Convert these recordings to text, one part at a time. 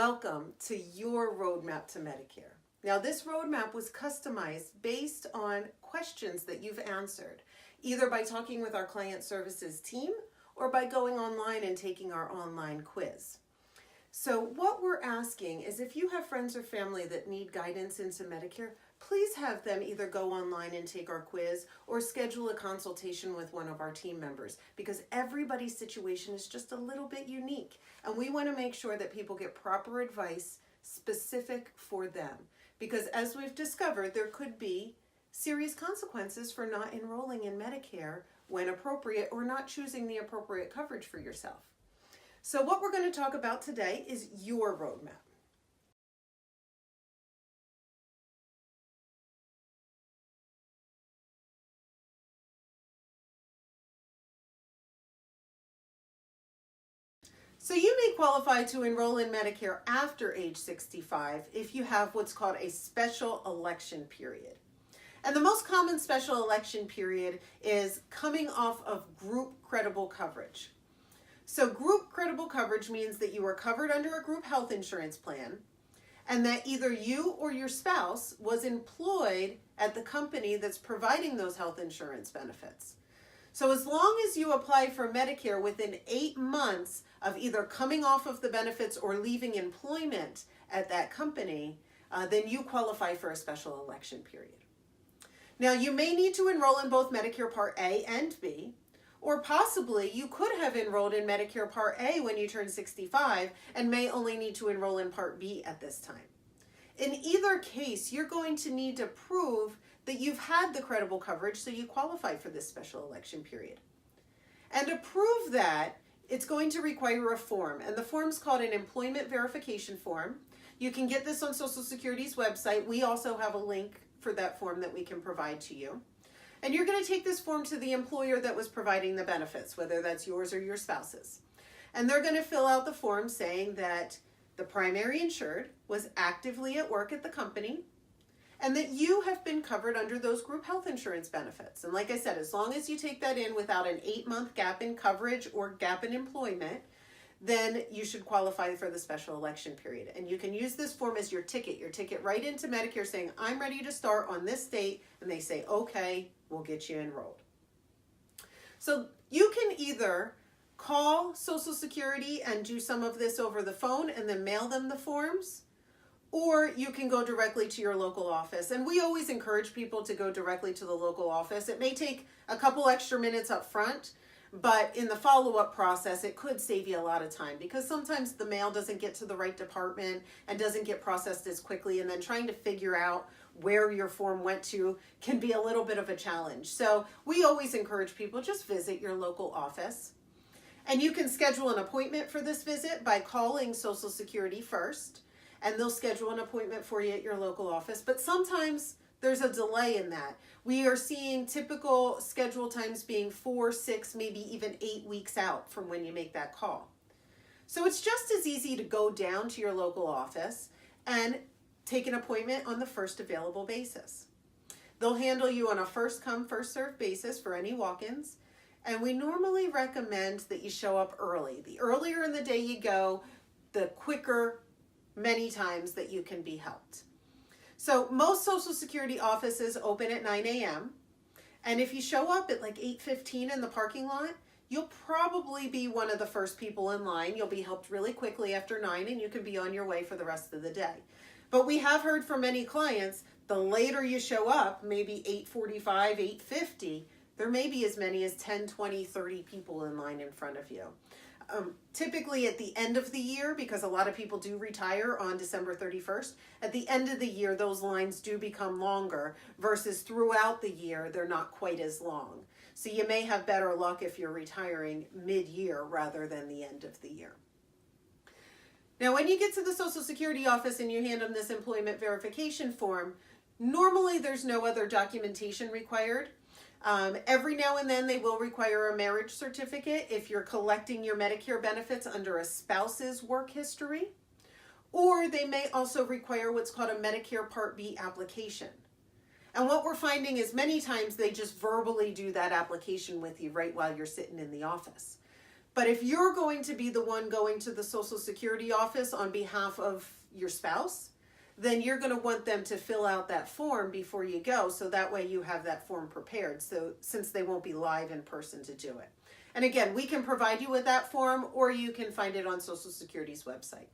Welcome to your roadmap to Medicare. Now, this roadmap was customized based on questions that you've answered, either by talking with our client services team or by going online and taking our online quiz. So what we're asking is, if you have friends or family that need guidance into Medicare, please have them either go online and take our quiz or schedule a consultation with one of our team members, because everybody's situation is just a little bit unique. And we want to make sure that people get proper advice specific for them. Because as we've discovered, there could be serious consequences for not enrolling in Medicare when appropriate or not choosing the appropriate coverage for yourself. So what we're going to talk about today is your roadmap. So you may qualify to enroll in Medicare after age 65 if you have what's called a special election period. And the most common special election period is coming off of group credible coverage. So group credible coverage means that you are covered under a group health insurance plan and that either you or your spouse was employed at the company that's providing those health insurance benefits. So as long as you apply for Medicare within 8 months of either coming off of the benefits or leaving employment at that company, then you qualify for a special election period. Now, you may need to enroll in both Medicare Part A and B, or possibly you could have enrolled in Medicare Part A when you turn 65 and may only need to enroll in Part B at this time. In either case, you're going to need to prove that you've had the credible coverage so you qualify for this special election period. And to prove that, it's going to require a form, and the form's called an employment verification form. You can get this on Social Security's website. We also have a link for that form that we can provide to you. And you're going to take this form to the employer that was providing the benefits, whether that's yours or your spouse's. And they're going to fill out the form saying that the primary insured was actively at work at the company and that you have been covered under those group health insurance benefits. And like I said, as long as you take that in without an 8-month gap in coverage or gap in employment, then you should qualify for the special election period. And you can use this form as your ticket right into Medicare saying, I'm ready to start on this date. And they say, okay, we'll get you enrolled. So you can either call Social Security and do some of this over the phone and then mail them the forms, or you can go directly to your local office. And we always encourage people to go directly to the local office. It may take a couple extra minutes up front, but in the follow-up process, it could save you a lot of time, because sometimes the mail doesn't get to the right department and doesn't get processed as quickly, and then trying to figure out where your form went to can be a little bit of a challenge. So we always encourage people, just visit your local office. And you can schedule an appointment for this visit by calling Social Security first, and they'll schedule an appointment for you at your local office. But sometimes there's a delay in that. We are seeing typical schedule times being 4, 6, maybe even 8 weeks out from when you make that call. So it's just as easy to go down to your local office and take an appointment on the first available basis. They'll handle you on a first come, first served basis for any walk-ins. And we normally recommend that you show up early. The earlier in the day you go, the quicker many times that you can be helped. So most Social Security offices open at 9 a.m. And if you show up at like 8:15 in the parking lot, you'll probably be one of the first people in line. You'll be helped really quickly after 9, and you can be on your way for the rest of the day. But we have heard from many clients, the later you show up, maybe 8:45, 8:50, there may be as many as 10, 20, 30 people in line in front of you. Typically at the end of the year, because a lot of people do retire on December 31st, at the end of the year, those lines do become longer, versus throughout the year, they're not quite as long. So you may have better luck if you're retiring mid-year rather than the end of the year. Now, when you get to the Social Security office and you hand them this employment verification form, normally there's no other documentation required. Every now and then they will require a marriage certificate if you're collecting your Medicare benefits under a spouse's work history, or they may also require what's called a Medicare Part B application. And what we're finding is many times they just verbally do that application with you right while you're sitting in the office. But if you're going to be the one going to the Social Security office on behalf of your spouse, then you're going to want them to fill out that form before you go, so that way you have that form prepared, so since they won't be live in person to do it. And again, we can provide you with that form, or you can find it on Social Security's website.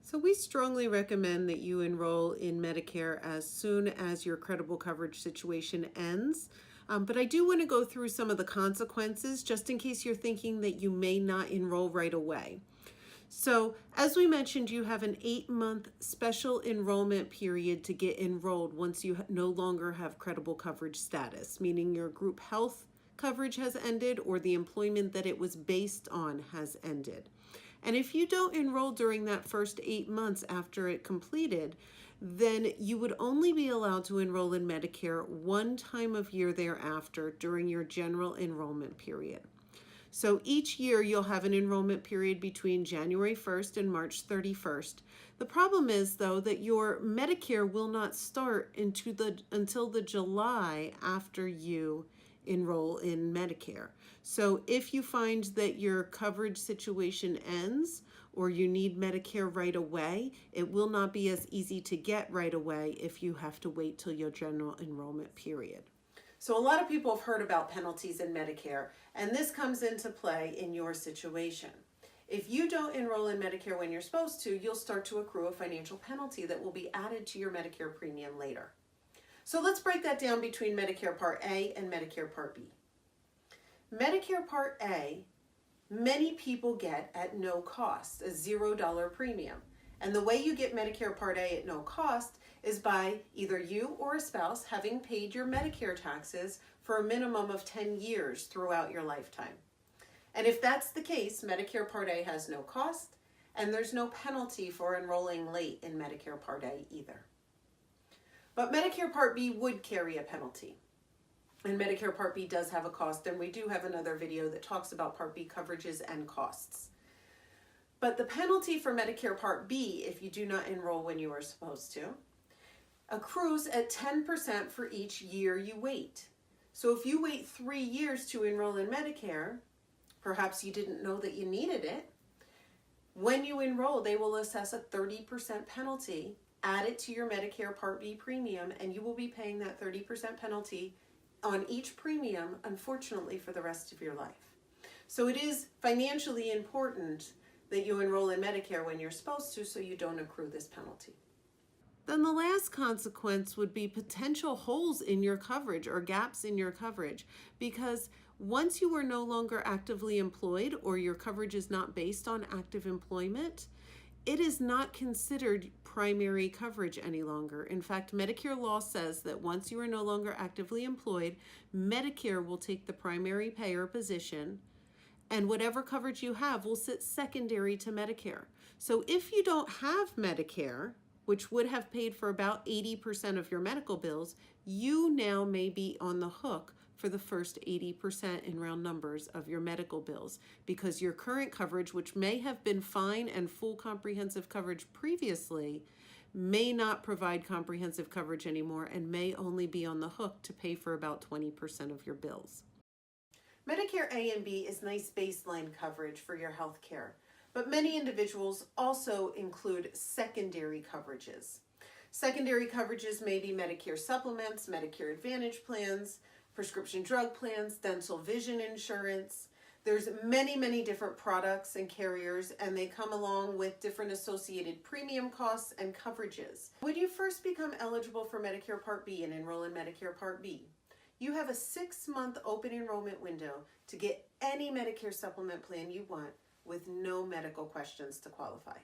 So we strongly recommend that you enroll in Medicare as soon as your credible coverage situation ends. But I do want to go through some of the consequences just in case you're thinking that you may not enroll right away. So as we mentioned, you have an 8-month special enrollment period to get enrolled once you no longer have credible coverage status, meaning your group health coverage has ended or the employment that it was based on has ended. And if you don't enroll during that first 8 months after it completed, then you would only be allowed to enroll in Medicare one time of year thereafter during your general enrollment period. So each year you'll have an enrollment period between January 1st and March 31st. The problem is, though, that your Medicare will not start until the July after you enroll in Medicare. So if you find that your coverage situation ends or you need Medicare right away, it will not be as easy to get right away if you have to wait till your general enrollment period. So a lot of people have heard about penalties in Medicare, and this comes into play in your situation. If you don't enroll in Medicare when you're supposed to, you'll start to accrue a financial penalty that will be added to your Medicare premium later. So let's break that down between Medicare Part A and Medicare Part B. Medicare Part A, many people get at no cost, a $0 premium. And the way you get Medicare Part A at no cost is by either you or a spouse having paid your Medicare taxes for a minimum of 10 years throughout your lifetime. And if that's the case, Medicare Part A has no cost, and there's no penalty for enrolling late in Medicare Part A either. But Medicare Part B would carry a penalty. And Medicare Part B does have a cost, and we do have another video that talks about Part B coverages and costs. But the penalty for Medicare Part B, if you do not enroll when you are supposed to, accrues at 10% for each year you wait. So if you wait 3 years to enroll in Medicare, perhaps you didn't know that you needed it, when you enroll, they will assess a 30% penalty, add it to your Medicare Part B premium, and you will be paying that 30% penalty on each premium, unfortunately, for the rest of your life. So it is financially important that you enroll in Medicare when you're supposed to, so you don't accrue this penalty. Then the last consequence would be potential holes in your coverage or gaps in your coverage, because once you are no longer actively employed or your coverage is not based on active employment, it is not considered primary coverage any longer. In fact, Medicare law says that once you are no longer actively employed, Medicare will take the primary payer position, and whatever coverage you have will sit secondary to Medicare. So if you don't have Medicare, which would have paid for about 80% of your medical bills, you now may be on the hook for the first 80% in round numbers of your medical bills, because your current coverage, which may have been fine and full comprehensive coverage previously, may not provide comprehensive coverage anymore and may only be on the hook to pay for about 20% of your bills. Medicare A and B is nice baseline coverage for your health care, but many individuals also include secondary coverages. Secondary coverages may be Medicare supplements, Medicare Advantage plans, prescription drug plans, dental vision insurance. There's many different products and carriers, and they come along with different associated premium costs and coverages. When you first become eligible for Medicare Part B and enroll in Medicare Part B, you have a 6-month open enrollment window to get any Medicare supplement plan you want with no medical questions to qualify.